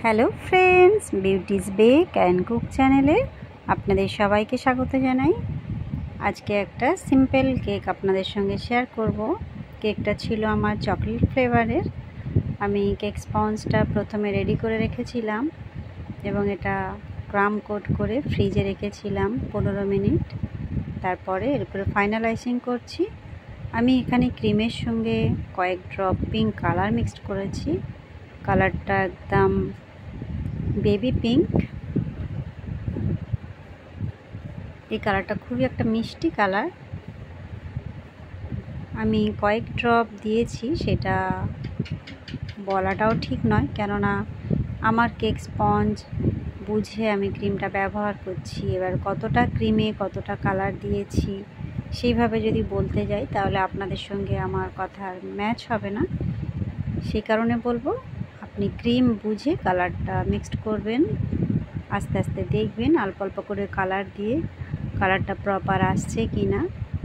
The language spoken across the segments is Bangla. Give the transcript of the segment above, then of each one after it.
Hello friends, beauty's bake and cook চ্যানেলে আপনাদের সবাইকে স্বাগত জানাই। আজকে একটা সিম্পল কেক আপনাদের সঙ্গে শেয়ার করব। কেকটা ছিল আমার চকলেট ফ্লেভারের। আমি কেক স্পঞ্জটা প্রথমে রেডি করে রেখেছিলাম এবং এটা ক্রাম কোট করে ফ্রিজে রেখেছিলাম 15 মিনিট। তারপরে এর উপরে ফাইনালাইজিং করছি। আমি এখানে ক্রিমের সঙ্গে কয়েক ড্রপ পিঙ্ক কালার মিক্সড করেছি। কালারটা একদম বেবি পিঙ্ক। এই কালারটা খুবই একটা মিষ্টি কালার। আমি কয়েক ড্রপ দিয়েছি, সেটা বলাটাও ঠিক নয়, কেননা আমার কেক স্পঞ্জ বুঝে আমি ক্রিমটা ব্যবহার করছি। এবার কতটা ক্রিমে কতটা কালার দিয়েছি সেইভাবে যদি বলতে যাই তাহলে আপনাদের সঙ্গে আমার কথার ম্যাচ হবে না। সেই কারণে বলবো, আপনি ক্রিম বুঝে কালারটা মিক্সড করবেন। আস্তে আস্তে দেখবেন অল্প অল্প করে কালার দিয়ে কালারটা প্রপার আসছে কি না,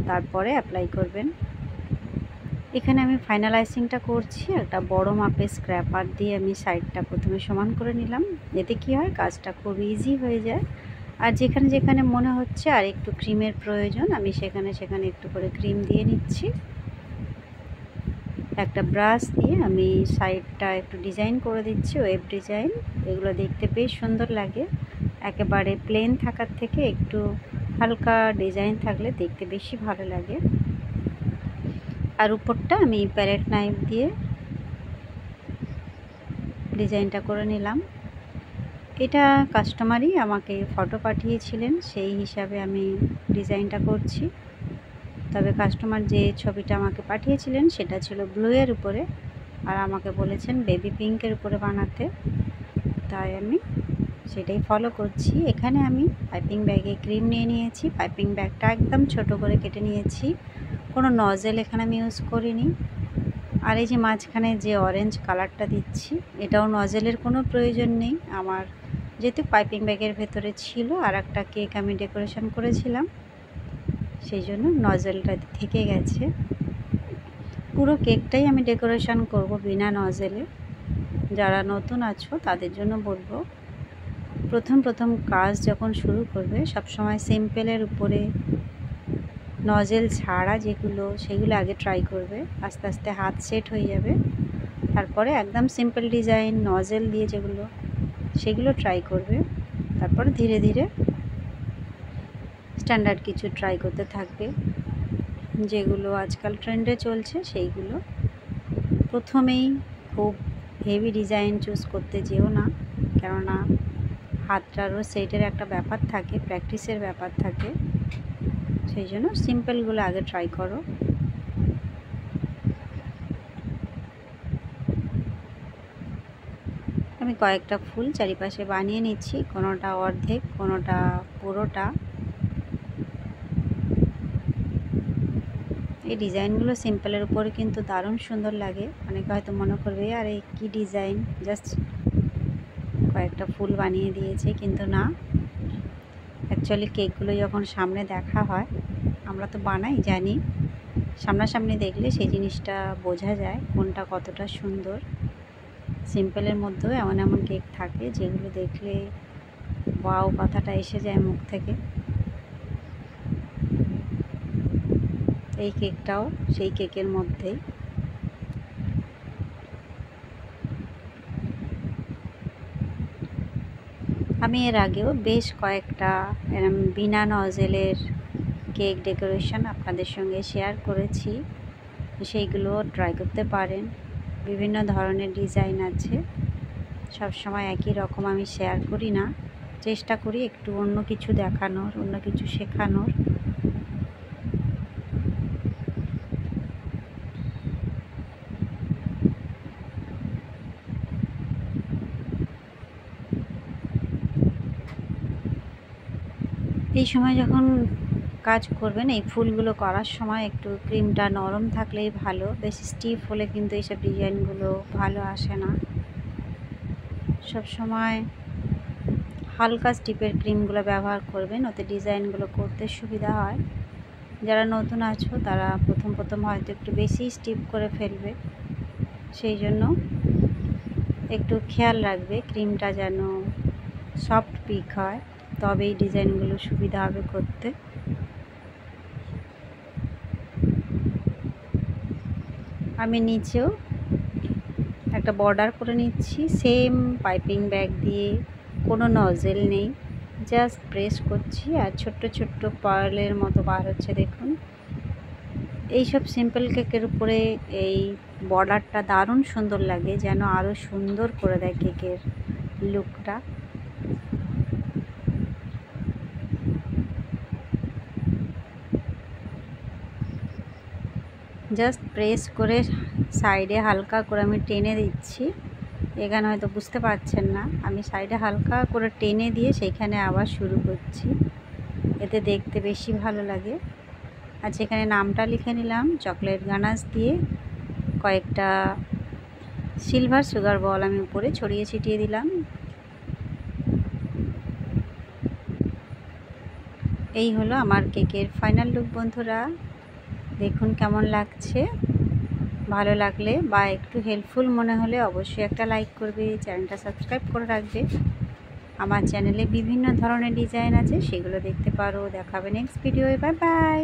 তারপরে অ্যাপ্লাই করবেন। এখানে আমি ফাইনালাইজিংটা করছি একটা বড় মাপের স্ক্র্যাপার দিয়ে। আমি সাইডটা প্রথমে সমান করে নিলাম। এতে কি হয়, কাজটা খুব ইজি হয়ে যায়। আর যেখানে যেখানে মনে হচ্ছে আর একটু ক্রিমের প্রয়োজন, আমি সেখানে সেখানে একটু করে ক্রিম দিয়ে নিচ্ছি। একটা ব্রাশ দিয়ে আমি সাইডটা একটু ডিজাইন করে দিচ্ছি, ওয়েব ডিজাইন। এগুলো দেখতে বেশ সুন্দর লাগে। একেবারে প্লেন থাকার থেকে একটু হালকা ডিজাইন থাকলে দেখতে বেশি ভালো লাগে। আর উপরটা আমি প্যালেট নাইফ দিয়ে ডিজাইনটা করে নিলাম। এটা কাস্টমারই আমাকে ফটো পাঠিয়েছিলেন, সেই হিসাবে আমি ডিজাইনটা করছি। তবে কাস্টমার যে ছবিটা আমাকে পাঠিয়েছিলেন সেটা ছিল ব্লুয়ের উপরে, আর আমাকে বলেছেন বেবি পিঙ্কের উপরে বানাতে, তাই আমি সেটাই ফলো করছি। এখানে আমি পাইপিং ব্যাগে ক্রিম নিয়ে নিয়েছি। পাইপিং ব্যাগটা একদম ছোট করে কেটে নিয়েছি। কোনো নজেল এখানে আমি ইউজ করিনি। আর এই যে মাঝখানে যে অরেঞ্জ কালারটা দিচ্ছি, এটাও নজেলের কোনো প্রয়োজন নেই আমার, যেহেতু পাইপিং ব্যাগের ভেতরে ছিল আর একটা কেক আমি ডেকোরেশন করেছিলাম, সেই জন্য নজেলটা থেকে গেছে। পুরো কেকটাই আমি ডেকোরেশন করব বিনা নজেলে। যারা নতুন আছো তাদের জন্য বলবো, প্রথম কাজ যখন শুরু করবে সবসময় সিম্পলের উপরে নজেল ছাড়া সেগুলো আগে ট্রাই করবে। আস্তে আস্তে হাত সেট হয়ে যাবে, তারপরে একদম সিম্পল ডিজাইন নজেল দিয়ে সেগুলো ট্রাই করবে। তারপরে ধীরে ধীরে স্ট্যান্ডার্ড কিছু ট্রাই করতে থাকবে, যেগুলো আজকাল ট্রেন্ডে চলছে সেইগুলো। প্রথমেই খুব হেভি ডিজাইন চুজ করতে যেও না, কেননা হাতটারও সেটের একটা ব্যাপার থাকে, প্র্যাকটিসের ব্যাপার থাকে। সেই জন্য সিম্পলগুলো আগে ট্রাই করো। আমি কয়েকটা ফুল চারিপাশে বানিয়ে নিচ্ছি, কোনোটা অর্ধেক কোনোটা পুরোটা। এই ডিজাইনগুলো সিম্পলের উপরে কিন্তু দারুণ সুন্দর লাগে। অনেকে হয়তো মনে করবে আর এই কী ডিজাইন, জাস্ট কয়েকটা ফুল বানিয়ে দিয়েছে, কিন্তু না, অ্যাকচুয়ালি কেকগুলো যখন সামনে দেখা হয়, আমরা তো বানাই জানি, সামনাসামনি দেখলে সেই জিনিসটা বোঝা যায় কোনটা কতটা সুন্দর। সিম্পলের মধ্যেও এমন এমন কেক থাকে যেগুলো দেখলে ওয়াও কথাটা এসে যায় মুখ থেকে। এই কেকটাও সেই কেকের মধ্যেই। আমি এর আগেও বেশ কয়েকটা বিনা নজেলের কেক ডেকোরেশন আপনাদের সঙ্গে শেয়ার করেছি, সেইগুলো ট্রাই করতে পারেন। বিভিন্ন ধরনের ডিজাইন আছে, সব সময় একই রকম আমি শেয়ার করি না, চেষ্টা করি একটু অন্য কিছু দেখানোর, অন্য কিছু শেখানোর। এই সময় যখন কাজ করবেন, এই ফুলগুলো করার সময় একটু ক্রিমটা নরম থাকলেই ভালো, বেশি স্টিফ হলে কিন্তু এইসব ডিজাইনগুলো ভালো আসে না। সব সময় হালকা স্টিপের ক্রিমগুলো ব্যবহার করবেন, ওতে ডিজাইনগুলো করতে সুবিধা হয়। যারা নতুন আছো তারা প্রথম হয়তো একটু বেশি স্টিপ করে ফেলবে, সেই জন্য একটু খেয়াল রাখবে ক্রিমটা যেন সফট পিক হয়, তবে এই ডিজাইনগুলো সুবিধা হবে করতে। আমি নিচেও একটা বর্ডার করে নিচ্ছি সেম পাইপিং ব্যাগ দিয়ে, কোনো নজেল নেই, জাস্ট প্রেস করছি আর ছোট্ট ছোট্ট পার্লের মতো বার হচ্ছে দেখুন। এইসব সিম্পল কেকের উপরে এই বর্ডারটা দারুণ সুন্দর লাগে, যেন আরও সুন্দর করে দেয় কেকের লুকটা। জাস্ট প্রেস করে সাইডে হালকা করে আমি টেনে দিচ্ছি। এখানে হয়তো বুঝতে পারছেন না, আমি সাইডে হালকা করে টেনে দিয়ে সেইখানে আবার শুরু করছি, এতে দেখতে বেশি ভালো লাগে। আচ্ছা, এখানে নামটা লিখে নিলাম চকলেট গানাশ দিয়ে। কয়েকটা সিলভার সুগার বল আমি উপরে ছড়িয়ে ছিটিয়ে দিলাম। এই হলো আমার কেকের ফাইনাল লুক বন্ধুরা, দেখুন কেমন লাগছে। ভালো লাগলে বা একটু হেল্পফুল মনে হলে অবশ্যই একটা লাইক করবে, চ্যানেলটা সাবস্ক্রাইব করে রাখবে। আমার চ্যানেলে বিভিন্ন ধরনের ডিজাইন আছে, সেগুলো দেখতে পারো। দেখাবে নেক্সট ভিডিওয়ে। Bye bye.